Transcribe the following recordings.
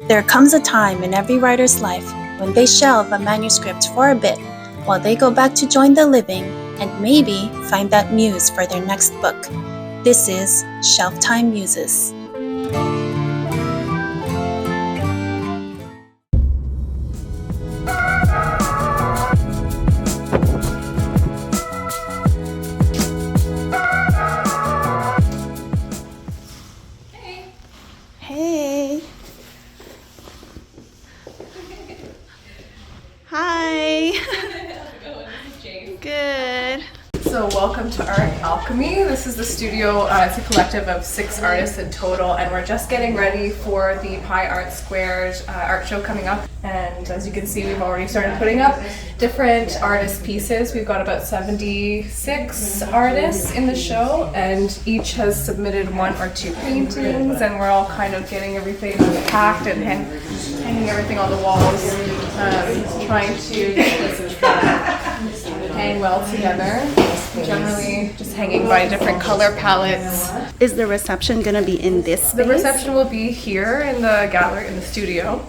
There comes a time in every writer's life when they shelve a manuscript for a bit while they go back to join the living and maybe find that muse for their next book. This is Shelf Time Muses. Hey. Hi. How's it going? This is Jane. Good. So welcome to Art Alchemy. This is the studio. It's a collective of 6 artists in total, and we're just getting ready for the Pi Art Squared art show coming up. And as you can see, we've already started putting up different artist pieces. We've got about 76 artists in the show, and each has submitted 1 or 2 paintings, and we're all kind of getting everything packed and hanging everything on the walls, trying to hang well together. Generally just hanging by different color palettes. Is the reception going to be in this space? The reception will be here in the gallery, in the studio.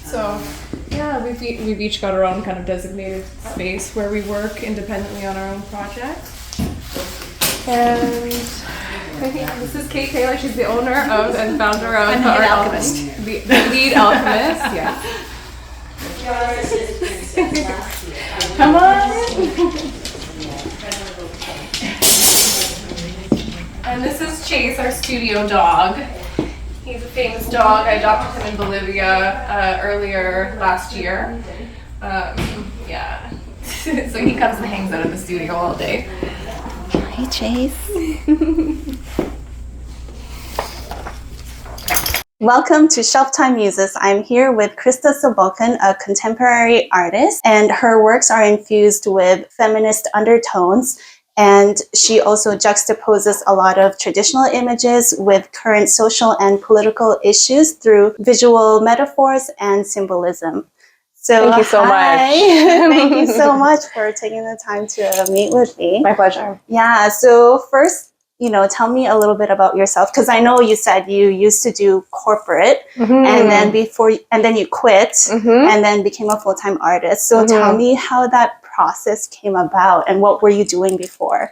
So yeah, we've each got our own kind of designated space where we work independently on our own projects. And I think this is Kate Taylor. She's the owner of and founder of the Art alchemist. The lead alchemist, yes. Come on. And this is Chase, our studio dog. He's a famous dog. I adopted him in Bolivia earlier last year. Yeah. So he comes and hangs out in the studio all day. Hi, Chase. Welcome to Shelf Time Muses. I'm here with Krista Sobocan, a contemporary artist, and her works are infused with feminist undertones. And she also juxtaposes a lot of traditional images with current social and political issues through visual metaphors and symbolism. So Thank you so much. Thank you so much for taking the time to meet with me. My pleasure. Yeah, so first, tell me a little bit about yourself, because I know you said you used to do corporate and then you quit and then became a full-time artist. So tell me how that process came about and what were you doing before?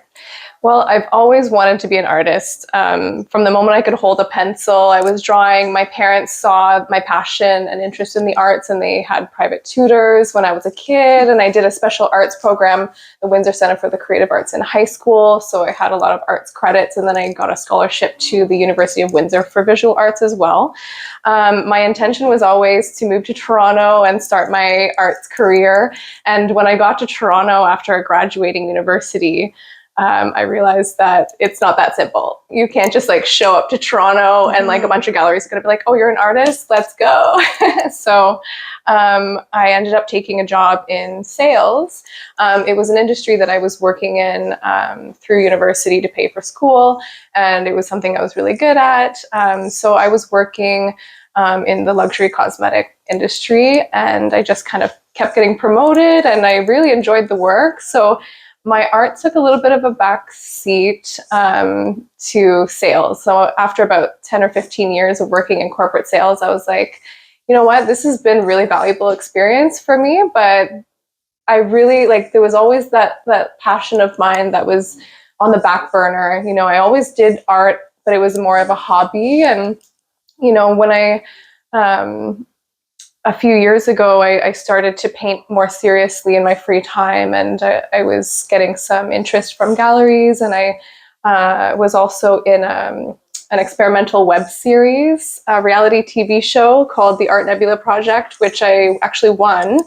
Well, I've always wanted to be an artist. From the moment I could hold a pencil, I was drawing. My parents saw my passion and interest in the arts, and they had private tutors when I was a kid. And I did a special arts program, the Windsor Center for the Creative Arts in high school. So I had a lot of arts credits, and then I got a scholarship to the University of Windsor for visual arts as well. My intention was always to move to Toronto and start my arts career. And when I got to Toronto after graduating university, I realized that it's not that simple. You can't just show up to Toronto and a bunch of galleries are going to be like, oh, you're an artist, let's go. So I ended up taking a job in sales. It was an industry that I was working in through university to pay for school, and it was something I was really good at. So I was working in the luxury cosmetic industry, and I just kind of kept getting promoted, and I really enjoyed the work. So my art took a little bit of a back seat to sales. So after about 10 or 15 years of working in corporate sales, I was like, you know what, this has been really valuable experience for me, but I really there was always that passion of mine that was on the back burner. I always did art, but it was more of a hobby. And, when I, a few years ago, I started to paint more seriously in my free time, and I was getting some interest from galleries, and I was also in an experimental web series, a reality TV show called The Art Nebula Project, which I actually won,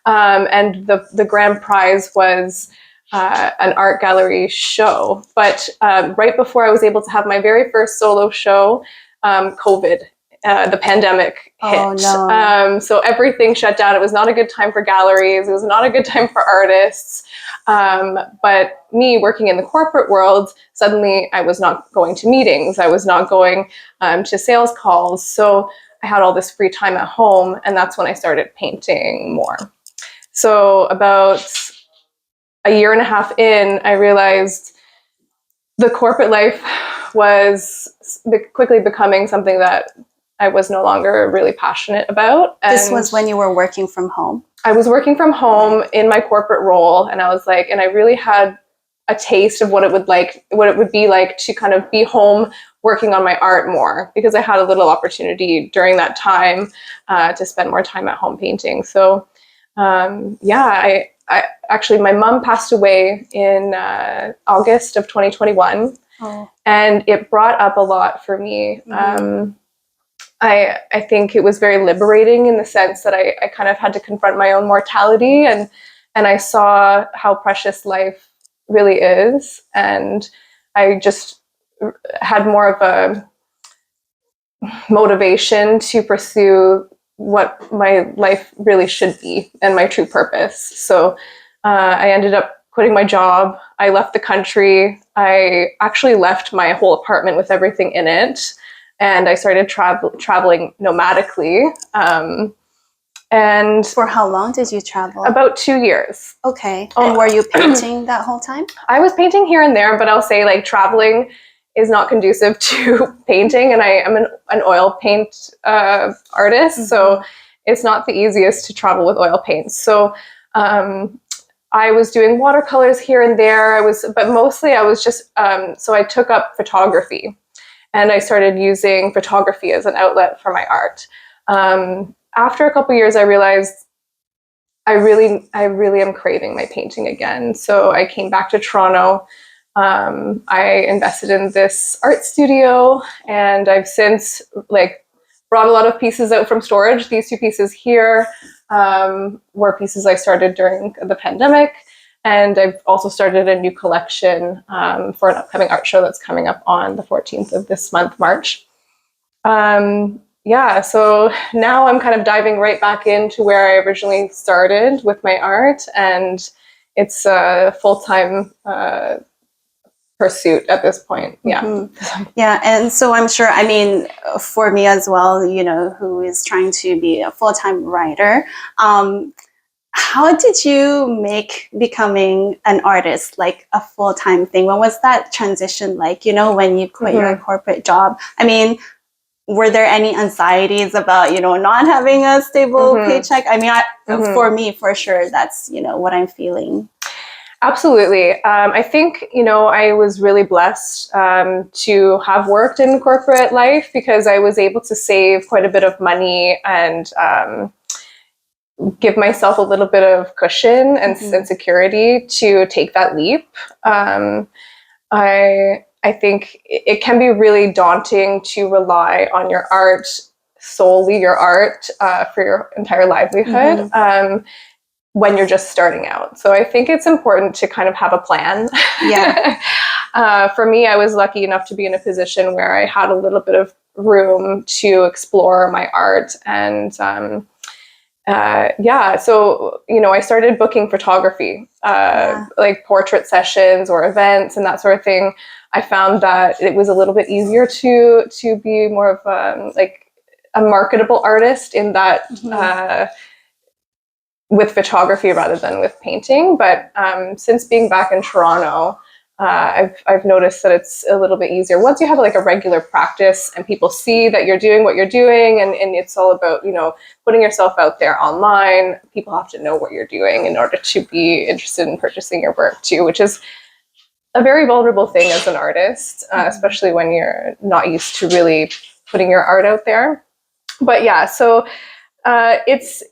and the grand prize was an art gallery show. But right before I was able to have my very first solo show, COVID. The pandemic hit. Oh, no. So everything shut down. It was not a good time for galleries. It was not a good time for artists. But me working in the corporate world, suddenly I was not going to meetings. I was not going to sales calls. So I had all this free time at home, and that's when I started painting more. So about a year and a half in, I realized the corporate life was quickly becoming something that I was no longer really passionate about. And this was when you were working from home? I was working from home in my corporate role, and I was like, and I really had a taste of what it would be like to kind of be home working on my art more, because I had a little opportunity during that time to spend more time at home painting. So I actually, my mom passed away in August of 2021. Oh. And it brought up a lot for me. I think it was very liberating in the sense that I kind of had to confront my own mortality, and I saw how precious life really is. And I just had more of a motivation to pursue what my life really should be and my true purpose. So I ended up quitting my job. I left the country. I actually left my whole apartment with everything in it. And I started traveling nomadically. And for how long did you travel? About 2 years. Okay. And were you painting that whole time? I was painting here and there, but I'll say like traveling is not conducive to painting. And I am an oil paint artist. So it's not the easiest to travel with oil paints. So I was doing watercolors here and there. But mostly I was just, so I took up photography, and I started using photography as an outlet for my art. After a couple years, I realized I really am craving my painting again. So I came back to Toronto. I invested in this art studio, and I've since brought a lot of pieces out from storage. These 2 pieces here were pieces I started during the pandemic. And I've also started a new collection for an upcoming art show that's coming up on the 14th of this month, March. So now I'm kind of diving right back into where I originally started with my art, and it's a full-time pursuit at this point. Yeah. Yeah. And so I'm sure, I mean, for me as well, who is trying to be a full-time writer, how did you make becoming an artist like a full-time thing? When was that transition like, when you quit your corporate job? I mean, were there any anxieties about, not having a stable paycheck? I mean, for me, for sure, that's, what I'm feeling. Absolutely. I think, I was really blessed to have worked in corporate life, because I was able to save quite a bit of money and give myself a little bit of cushion and security to take that leap. I think it can be really daunting to rely on your art, solely your art, for your entire livelihood when you're just starting out. So I think it's important to kind of have a plan. Yeah. For me, I was lucky enough to be in a position where I had a little bit of room to explore my art. And so, I started booking photography, like portrait sessions or events and that sort of thing. I found that it was a little bit easier to be more of a marketable artist in that with photography rather than with painting. But since being back in Toronto, I've noticed that it's a little bit easier once you have like a regular practice and people see that you're doing what you're doing, and it's all about putting yourself out there online. People have to know what you're doing in order to be interested in purchasing your work too, which is a very vulnerable thing as an artist, especially when you're not used to really putting your art out there. But yeah, so it's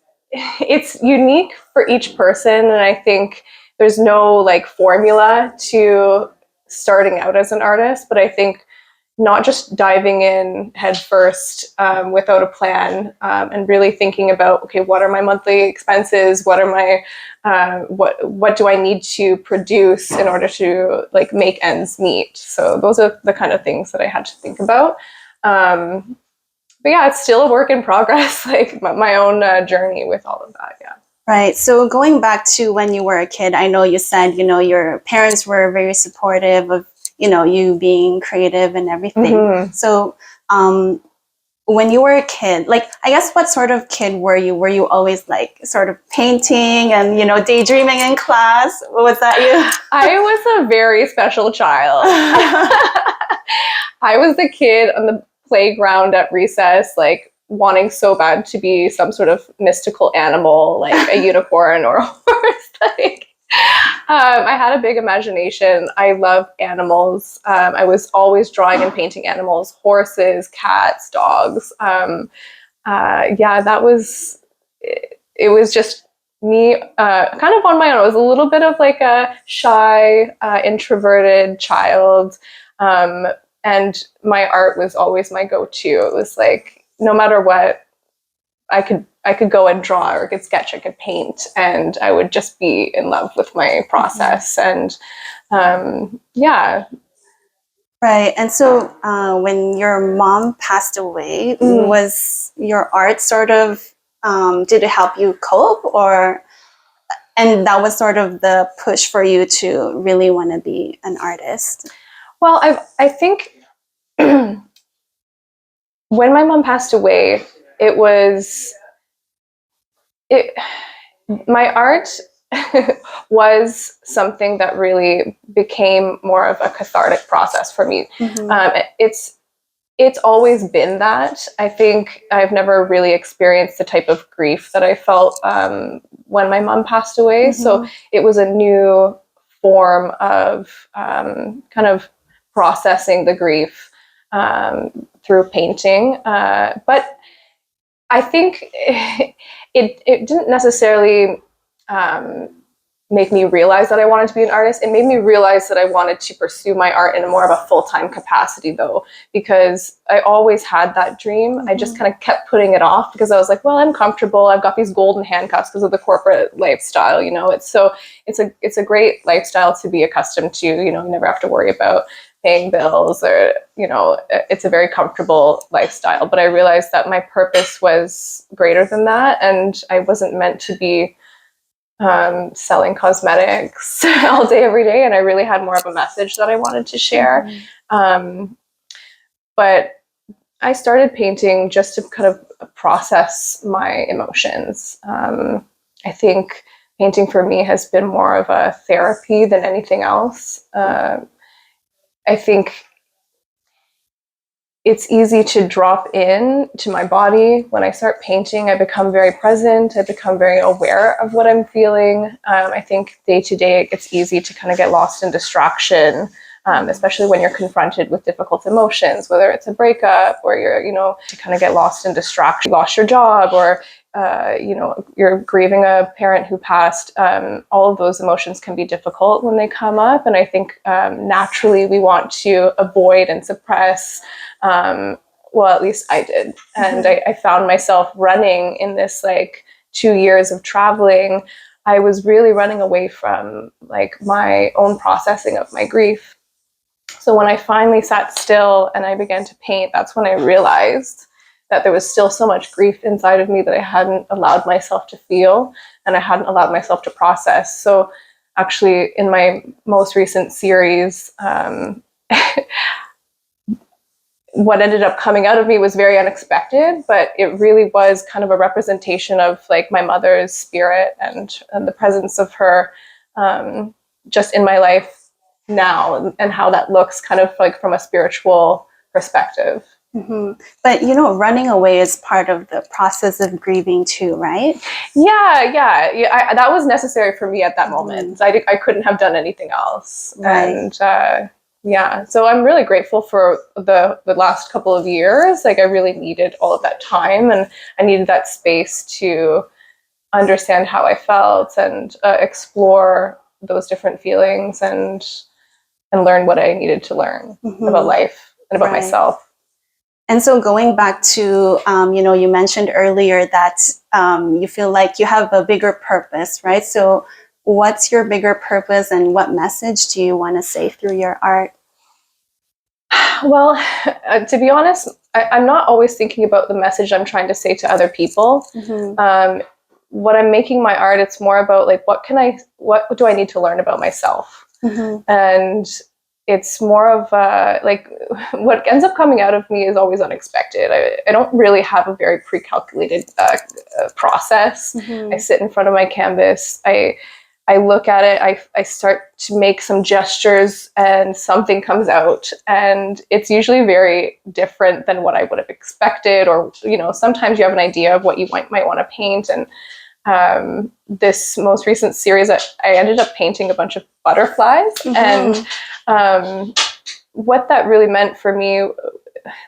unique for each person, and I think there's no like formula to starting out as an artist, but I think not just diving in head first without a plan, and really thinking about, okay, what are my monthly expenses? What are my what do I need to produce in order to like make ends meet? So those are the kind of things that I had to think about. But yeah, it's still a work in progress, like my own journey with all of that. Yeah. Right. So going back to when you were a kid, I know you said, your parents were very supportive of, you being creative and everything. So when you were a kid, like, I guess what sort of kid were you? Were you always like sort of painting and, daydreaming in class? Was that you? I was a very special child. I was the kid on the playground at recess, like wanting so bad to be some sort of mystical animal, like a unicorn or a horse. Like, I had a big imagination. I love animals. I was always drawing and painting animals, horses, cats, dogs. Yeah, that was, it was just me kind of on my own. I was a little bit of like a shy, introverted child. And my art was always my go-to. It was like, no matter what, I could go and draw, or I could sketch, I could paint, and I would just be in love with my process. And yeah. Right. And so when your mom passed away, was your art sort of, did it help you cope, or, and that was sort of the push for you to really want to be an artist? Well, I think when my mom passed away, it was, my art was something that really became more of a cathartic process for me. It's always been that. I think I've never really experienced the type of grief that I felt when my mom passed away. So it was a new form of kind of processing the grief through painting. But I think it didn't necessarily make me realize that I wanted to be an artist. It made me realize that I wanted to pursue my art in more of a full-time capacity, though, because I always had that dream. I just kind of kept putting it off because I was like, well, I'm comfortable. I've got these golden handcuffs because of the corporate lifestyle. You know, it's a great lifestyle to be accustomed to. You know, you never have to worry about paying bills, or, you know, it's a very comfortable lifestyle. But I realized that my purpose was greater than that, and I wasn't meant to be selling cosmetics all day, every day. And I really had more of a message that I wanted to share. But I started painting just to kind of process my emotions. I think painting for me has been more of a therapy than anything else. I think it's easy to drop in to my body. When I start painting, I become very present. I become very aware of what I'm feeling. I think day to day, it's easy to kind of get lost in distraction, especially when you're confronted with difficult emotions, whether it's a breakup, or you're, you know, to kind of get lost in distraction. You lost your job, or you know, you're grieving a parent who passed. All of those emotions can be difficult when they come up. And I think naturally we want to avoid and suppress. Well, at least I did. And I found myself running in this like 2 years of traveling. I was really running away from like my own processing of my grief. So when I finally sat still and I began to paint, that's when I realized that there was still so much grief inside of me that I hadn't allowed myself to feel, and I hadn't allowed myself to process. So actually in my most recent series, what ended up coming out of me was very unexpected, but it really was kind of a representation of like my mother's spirit and the presence of her just in my life now, and how that looks kind of like from a spiritual perspective. But you know, running away is part of the process of grieving too, right? Yeah. That was necessary for me at that moment. I couldn't have done anything else. Right. And yeah, so I'm really grateful for the last couple of years. Like I really needed all of that time, and I needed that space to understand how I felt and explore those different feelings, and learn what I needed to learn about life and about myself. And so going back to, you know, you mentioned earlier that you feel like you have a bigger purpose, right? So what's your bigger purpose, and what message do you want to say through your art? Well, to be honest, I'm not always thinking about the message I'm trying to say to other people. When I'm making my art, it's more about like, what do I need to learn about myself? And it's more of like what ends up coming out of me is always unexpected. I don't really have a very pre-calculated process. I sit in front of my canvas. I I look at it, I start to make some gestures and something comes out, and it's usually very different than what I would have expected, or, you know, sometimes you have an idea of what you might want to paint. And this most recent series, I ended up painting a bunch of butterflies. And what that really meant for me,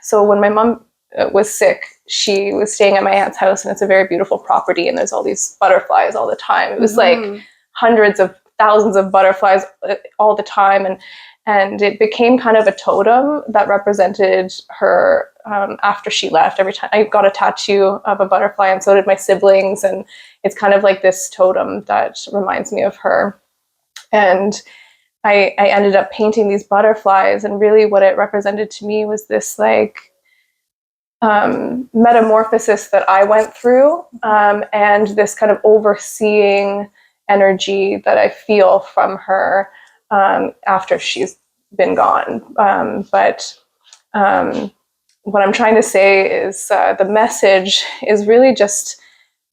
so when my mom was sick, she was staying at my aunt's house, and it's a very beautiful property, and there's all these butterflies all the time. It was like hundreds of thousands of butterflies all the time, and it became kind of a totem that represented her after she left. Every time I got a tattoo of a butterfly, and so did my siblings, and it's kind of like this totem that reminds me of her. And I ended up painting these butterflies, and really what it represented to me was this like metamorphosis that I went through, and this kind of overseeing energy that I feel from her after she's been gone. But what I'm trying to say is the message is really just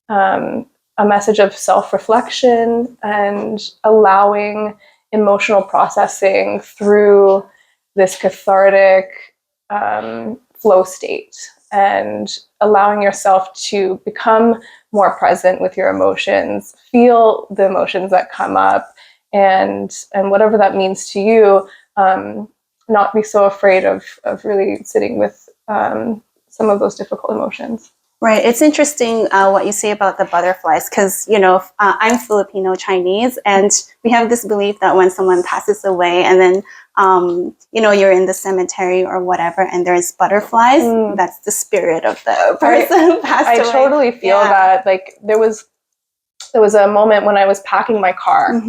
a message of self-reflection and allowing emotional processing through this cathartic flow state, and allowing yourself to become more present with your emotions, feel the emotions that come up, and whatever that means to you, not be so afraid of really sitting with some of those difficult emotions. Right. It's interesting what you say about the butterflies, because, you know, I'm Filipino Chinese, and we have this belief that when someone passes away and then, you know, you're in the cemetery or whatever, and there's butterflies, that's the spirit of the person who passed away. I totally feel that. Like there was a moment when I was packing my car,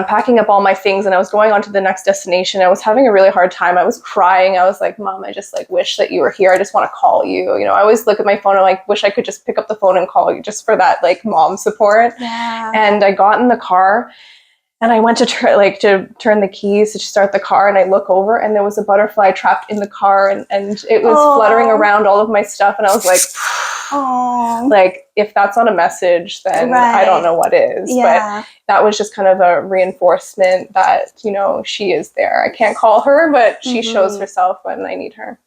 packing up all my things, and I was going on to the next destination. I was having a really hard time. I was crying. I was like, Mom, I just like wish that you were here. I just want to call you. You know, I always look at my phone and like wish I could just pick up the phone and call you, just for that like mom support. Yeah. And I got in the car, and I went to turn the keys to start the car, and I look over, and there was a butterfly trapped in the car, and it was fluttering around all of my stuff, and I was like, like, if that's not a message, then I don't know what is. But that was just kind of a reinforcement that, you know, she is there. I can't call her, but she shows herself when I need her.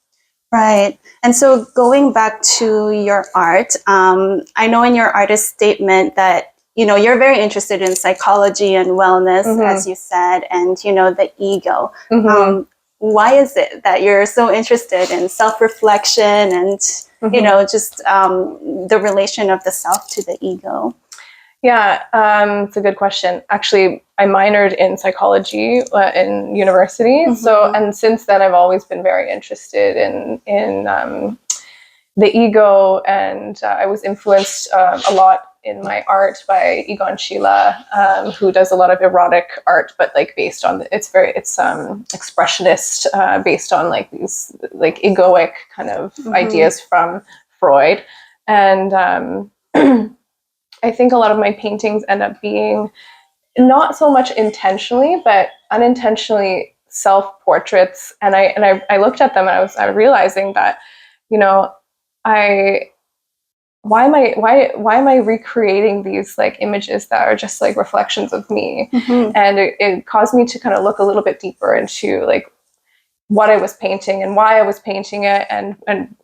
Right. And so going back to your art, I know in your artist statement that, you know, you're very interested in psychology and wellness, as you said, and, you know, the ego. Why is it that you're so interested in self-reflection and, you know, just the relation of the self to the ego? Yeah, it's a good question. Actually, I minored in psychology in university. So, and since then, I've always been very interested in the ego, and I was influenced a lot in my art by Egon Schiele, who does a lot of erotic art, but like based on it's expressionist, based on like these like egoic kind of ideas from Freud. And I think a lot of my paintings end up being not so much intentionally, but unintentionally self-portraits. And I looked at them, and I was realizing that, you know, why am I recreating these like images that are just like reflections of me? And it caused me to kind of look a little bit deeper into like what I was painting and why I was painting it, and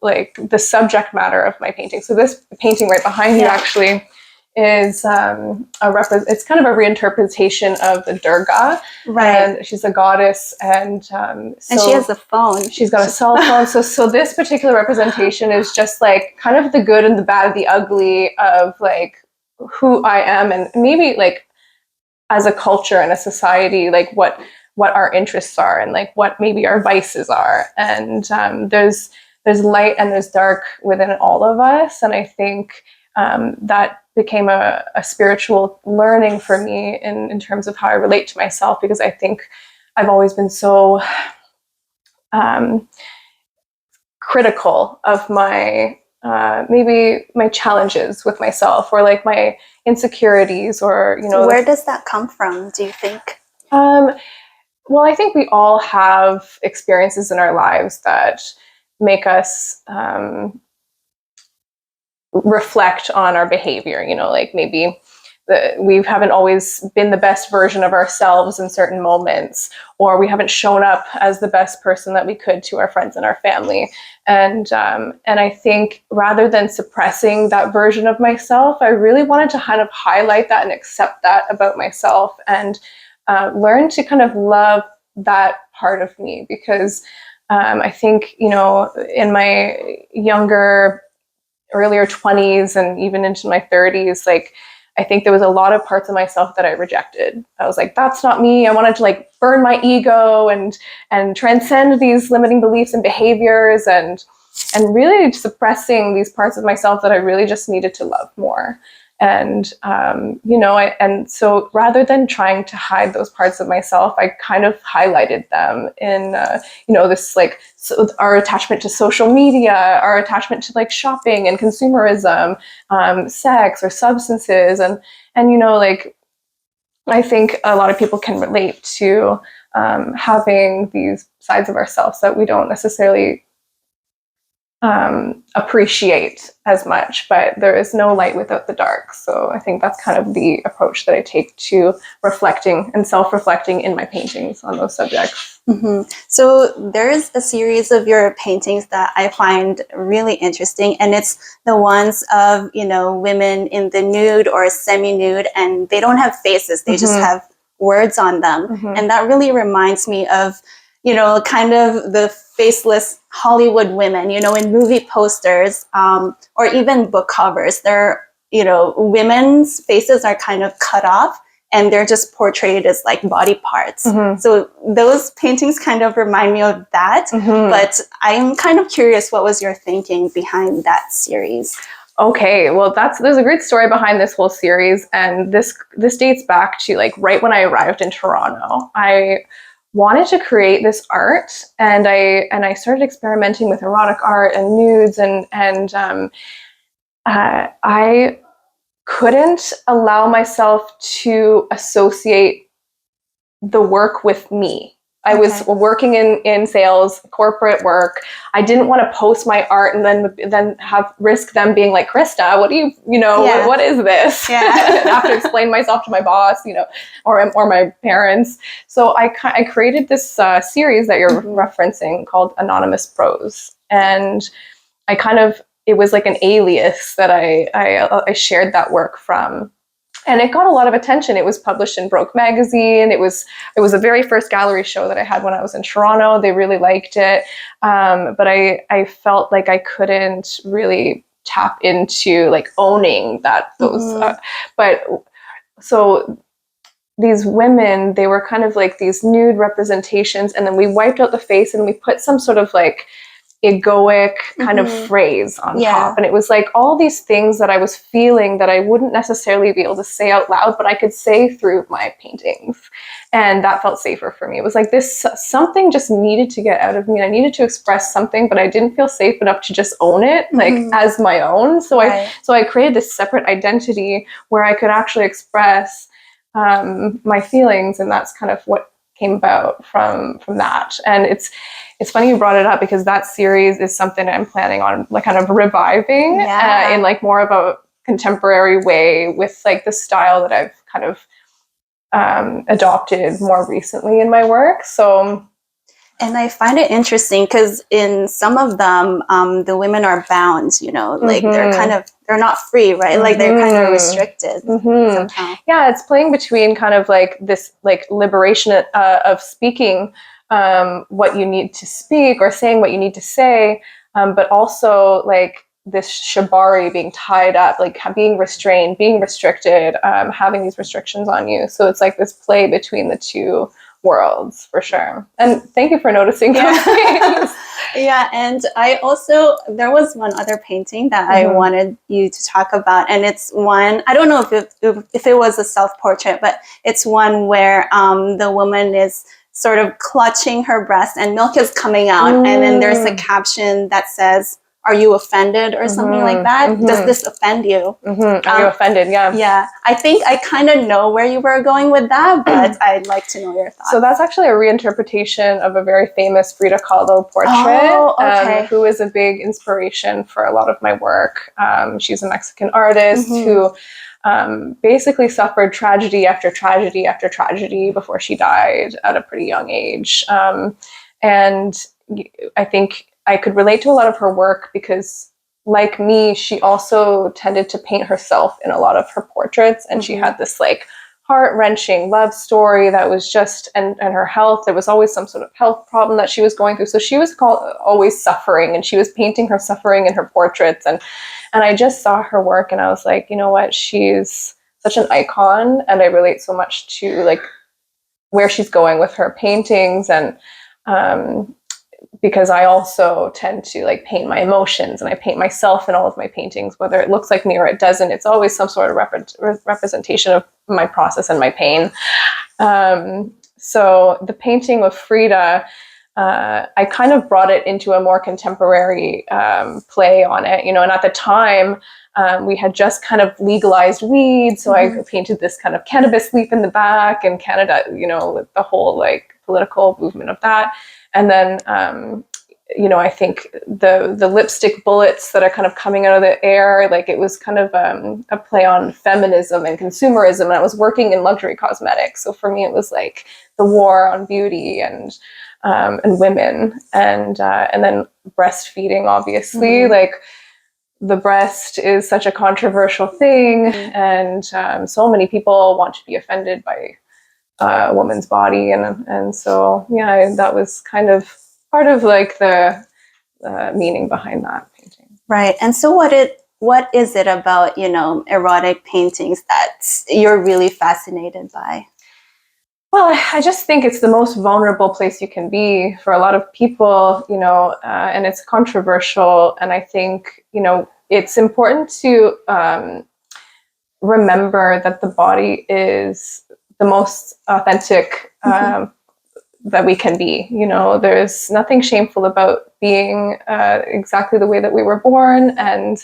like the subject matter of my painting. So this painting right behind you actually is it's kind of a reinterpretation of the Durga, and she's a goddess, and she has a phone. She's got a cell phone. So this particular representation is just like kind of the good and the bad, the ugly of like who I am, and maybe like as a culture and a society, like what our interests are, and like what maybe our vices are. And there's light and there's dark within all of us, and I think that became a spiritual learning for me in terms of how I relate to myself, because I think I've always been so critical of my maybe my challenges with myself, or like my insecurities, or, you know. Where does that come from, do you think? Well, I think we all have experiences in our lives that make us reflect on our behavior, you know, like maybe we haven't always been the best version of ourselves in certain moments, or we haven't shown up as the best person that we could to our friends and our family. And I think rather than suppressing that version of myself, I really wanted to kind of highlight that and accept that about myself, and learn to kind of love that part of me. Because I think, you know, in my earlier 20s and even into my 30s, like, I think there was a lot of parts of myself that I rejected. I was like, that's not me. I wanted to like burn my ego and transcend these limiting beliefs and behaviors, and really suppressing these parts of myself that I really just needed to love more. And, you know, and so rather than trying to hide those parts of myself, I kind of highlighted them in, you know, this like, so our attachment to social media, our attachment to like shopping and consumerism, sex or substances. And, you know, like, I think a lot of people can relate to having these sides of ourselves that we don't necessarily appreciate as much, but there is no light without the dark. So I think that's kind of the approach that I take to reflecting and self-reflecting in my paintings on those subjects. Mm-hmm. So there's a series of your paintings that I find really interesting, and it's the ones of, you know, women in the nude or semi-nude, and they don't have faces, they just have words on them. And that really reminds me of, you know, kind of the faceless Hollywood women, you know, in movie posters, or even book covers. They're, you know, women's faces are kind of cut off and they're just portrayed as like body parts. So those paintings kind of remind me of that. But I'm kind of curious, what was your thinking behind that series? Okay, well, there's a great story behind this whole series, and this dates back to like right when I arrived in Toronto. I wanted to create this art, and I started experimenting with erotic art and nudes, and I couldn't allow myself to associate the work with me. I was working in sales, corporate work. I didn't want to post my art and then have risk them being like, Krista, what do you know, what is this? I have to explain myself to my boss, you know, or my parents. So I created this series that you're referencing called Anonymous Prose. And it was like an alias that I shared that work from. And it got a lot of attention. It was published in Broke magazine. It was the very first gallery show that I had when I was in Toronto. They really liked it. But I felt like I couldn't really tap into like owning those. But so these women, they were kind of like these nude representations. And then we wiped out the face and we put some sort of like egoic kind of phrase on top. And it was like all these things that I was feeling that I wouldn't necessarily be able to say out loud, but I could say through my paintings. And that felt safer for me. It was like something just needed to get out of me. I needed to express something, but I didn't feel safe enough to just own it like as my own. So I created this separate identity where I could actually express my feelings. And that's kind of what came about from that. And it's funny you brought it up, because that series is something I'm planning on like kind of reviving in like more of a contemporary way with like the style that I've kind of adopted more recently in my work. So, and I find it interesting because in some of them, the women are bound, you know, like they're not free, right? Like they're kind of restricted somehow. Yeah, it's playing between kind of like this like liberation of speaking what you need to speak or saying what you need to say, but also like this shibari, being tied up, like being restrained, being restricted, having these restrictions on you. So it's like this play between the two worlds, for sure. And thank you for noticing those things. And there was one other painting that I wanted you to talk about, and it's one, I don't know if it was a self-portrait, but it's one where the woman is sort of clutching her breast and milk is coming out, and then there's a caption that says, "Are you offended?" or something like that. Does this offend you? Are you offended? Yeah. I think I kind of know where you were going with that, but I'd like to know your thoughts. So that's actually a reinterpretation of a very famous Frida Kahlo portrait, who is a big inspiration for a lot of my work. She's a Mexican artist who basically suffered tragedy after tragedy after tragedy before she died at a pretty young age. And I think I could relate to a lot of her work because, like me, she also tended to paint herself in a lot of her portraits, and she had this like heart-wrenching love story that was just, and her health, there was always some sort of health problem that she was going through. So she was always suffering, and she was painting her suffering in her portraits. And I just saw her work and I was like, you know what, she's such an icon, and I relate so much to like where she's going with her paintings. And because I also tend to like paint my emotions, and I paint myself in all of my paintings, whether it looks like me or it doesn't. It's always some sort of representation of my process and my pain. So the painting of Frida, I kind of brought it into a more contemporary play on it, you know, and at the time we had just kind of legalized weed. So I painted this kind of cannabis leaf in the back, in Canada, you know, with the whole like political movement of that. And then, you know, I think the lipstick bullets that are kind of coming out of the air, like it was kind of a play on feminism and consumerism. And I was working in luxury cosmetics. So for me, it was like the war on beauty and women, and then breastfeeding, obviously. Like the breast is such a controversial thing, and so many people want to be offended by a woman's body, and so yeah, that was kind of part of like the meaning behind that painting. Right. And so what is it about, you know, erotic paintings that you're really fascinated by? Well, I just think it's the most vulnerable place you can be for a lot of people, you know, and it's controversial. And I think, you know, it's important to remember that the body is the most authentic that we can be. You know, there's nothing shameful about being exactly the way that we were born, and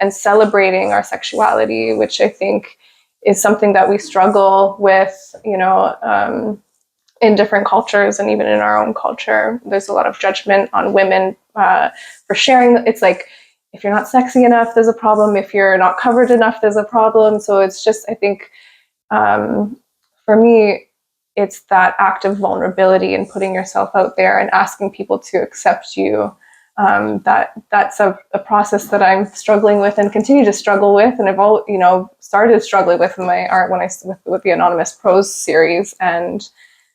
celebrating our sexuality, which I think is something that we struggle with, you know, in different cultures, and even in our own culture. There's a lot of judgment on women for sharing. It's like, if you're not sexy enough, there's a problem. If you're not covered enough, there's a problem. So it's just, I think, for me, it's that act of vulnerability and putting yourself out there and asking people to accept you. That's a process that I'm struggling with and continue to struggle with. And I've all, you know, started struggling with in my art when with the Anonymous Prose series. And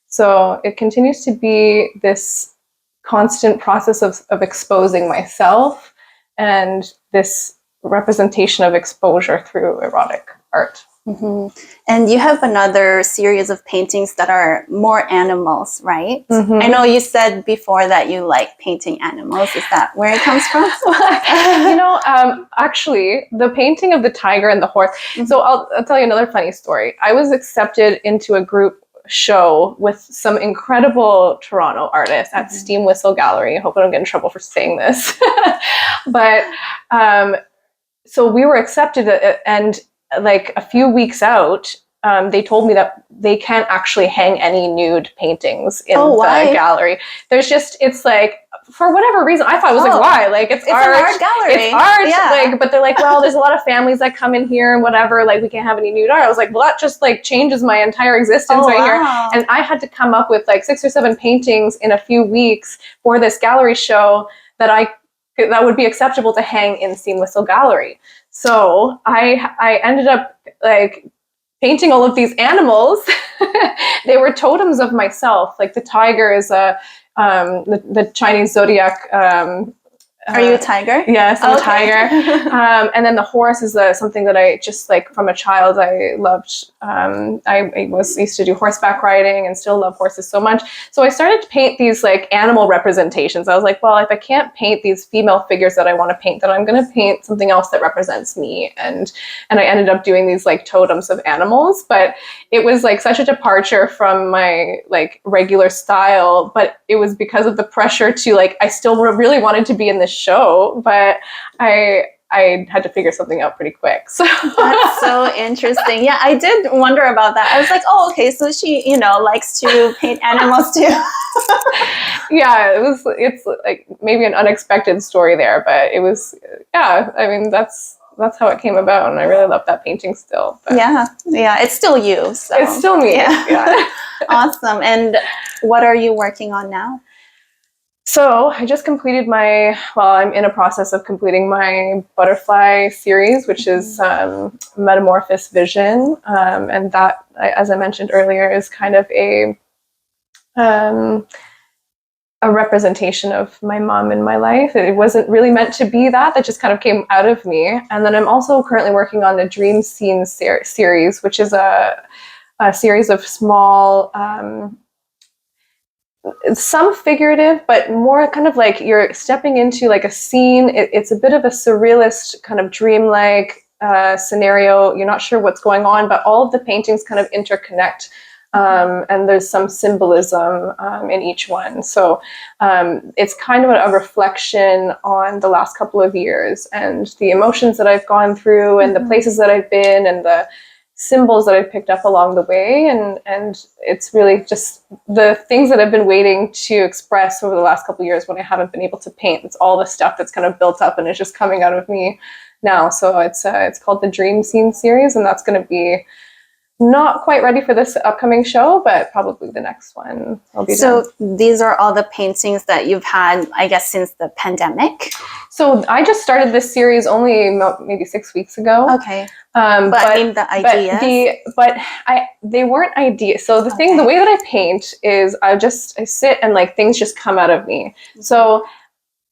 so it continues to be this constant process of exposing myself, and this representation of exposure through erotic art. And you have another series of paintings that are more animals, right? I know you said before that you like painting animals. Is that where it comes from? You know, actually, the painting of the tiger and the horse. So I'll tell you another funny story. I was accepted into a group show with some incredible Toronto artists at Steam Whistle Gallery. I hope I don't get in trouble for saying this. But so we were accepted, and like a few weeks out, they told me that they can't actually hang any nude paintings in the gallery. There's just, it's like, for whatever reason, I thought it was like, why? Like, it's art. An art gallery. It's art. Yeah. Like, but they're like, well, there's a lot of families that come in here and whatever, like, we can't have any nude art. I was like, well, that just like changes my entire existence here. And I had to come up with like 6 or 7 paintings in a few weeks for this gallery show that would be acceptable to hang in Steam Whistle Gallery. So I ended up like painting all of these animals. They were totems of myself. Like the tiger is the Chinese zodiac. Are you a tiger? Yes, I'm a tiger. And then the horse is something that I just, like, from a child, I loved. I used to do horseback riding and still love horses so much. So I started to paint these like animal representations. I was like, well, if I can't paint these female figures that I want to paint, then I'm going to paint something else that represents me. And I ended up doing these like totems of animals, but it was like such a departure from my like regular style, but it was because of the pressure to like, I still really wanted to be in this show, but I had to figure something out pretty quick. So that's so interesting. Yeah, I did wonder about that. I was like, oh, okay, so she, likes to paint animals too. Yeah, it's like maybe an unexpected story there, but it was, yeah, I mean, that's that's how it came about, and I really love that painting still. But Yeah, it's still you. So. it's still me. Yeah. Awesome. And what are you working on now? So I just completed I'm in a process of completing my butterfly series, which is Metamorphosis Vision. And that, as I mentioned earlier, is kind of a representation of my mom in my life. It wasn't really meant to be that just kind of came out of me. And then I'm also currently working on the Dream Scene series, which is a series of small, some figurative, but more kind of like you're stepping into like a scene. It's a bit of a surrealist kind of dreamlike scenario. You're not sure what's going on, but all of the paintings kind of interconnect. And there's some symbolism in each one. So it's kind of a reflection on the last couple of years and the emotions that I've gone through and the places that I've been and the symbols that I've picked up along the way. And it's really just the things that I've been waiting to express over the last couple of years when I haven't been able to paint. It's all the stuff that's kind of built up and it's just coming out of me now. So it's called the Dream Scene series, and that's going to be not quite ready for this upcoming show, but probably the next one will be done. So these are all the paintings that you've had, I guess, since the pandemic? So I just started this series only maybe 6 weeks ago. Okay. But I mean the ideas? They weren't ideas. So the way that I paint is I sit and like things just come out of me. So,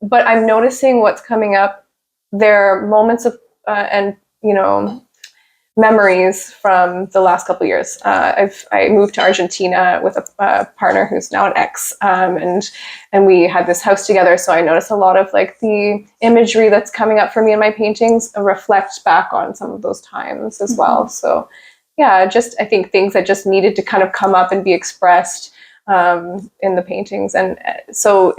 but I'm noticing what's coming up. There are moments of, memories from the last couple of years. I moved to Argentina with a partner who's now an ex, and we had this house together. So I noticed a lot of like the imagery that's coming up for me in my paintings reflect back on some of those times as well. So yeah, I think things that just needed to kind of come up and be expressed in the paintings. And so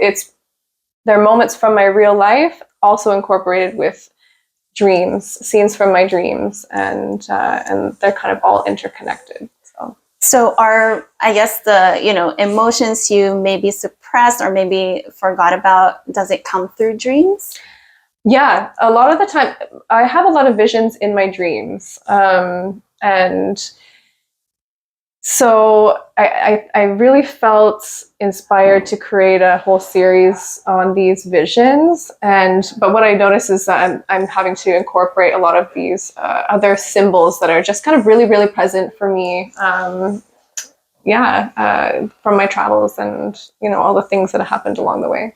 there are moments from my real life also incorporated with scenes from my dreams, and they're kind of all interconnected. So are, I guess, the emotions you maybe suppressed or maybe forgot about, does it come through dreams? Yeah, a lot of the time I have a lot of visions in my dreams, and so I really felt inspired to create a whole series on these visions. But what I noticed is that I'm having to incorporate a lot of these other symbols that are just kind of really, really present for me. From my travels and all the things that have happened along the way.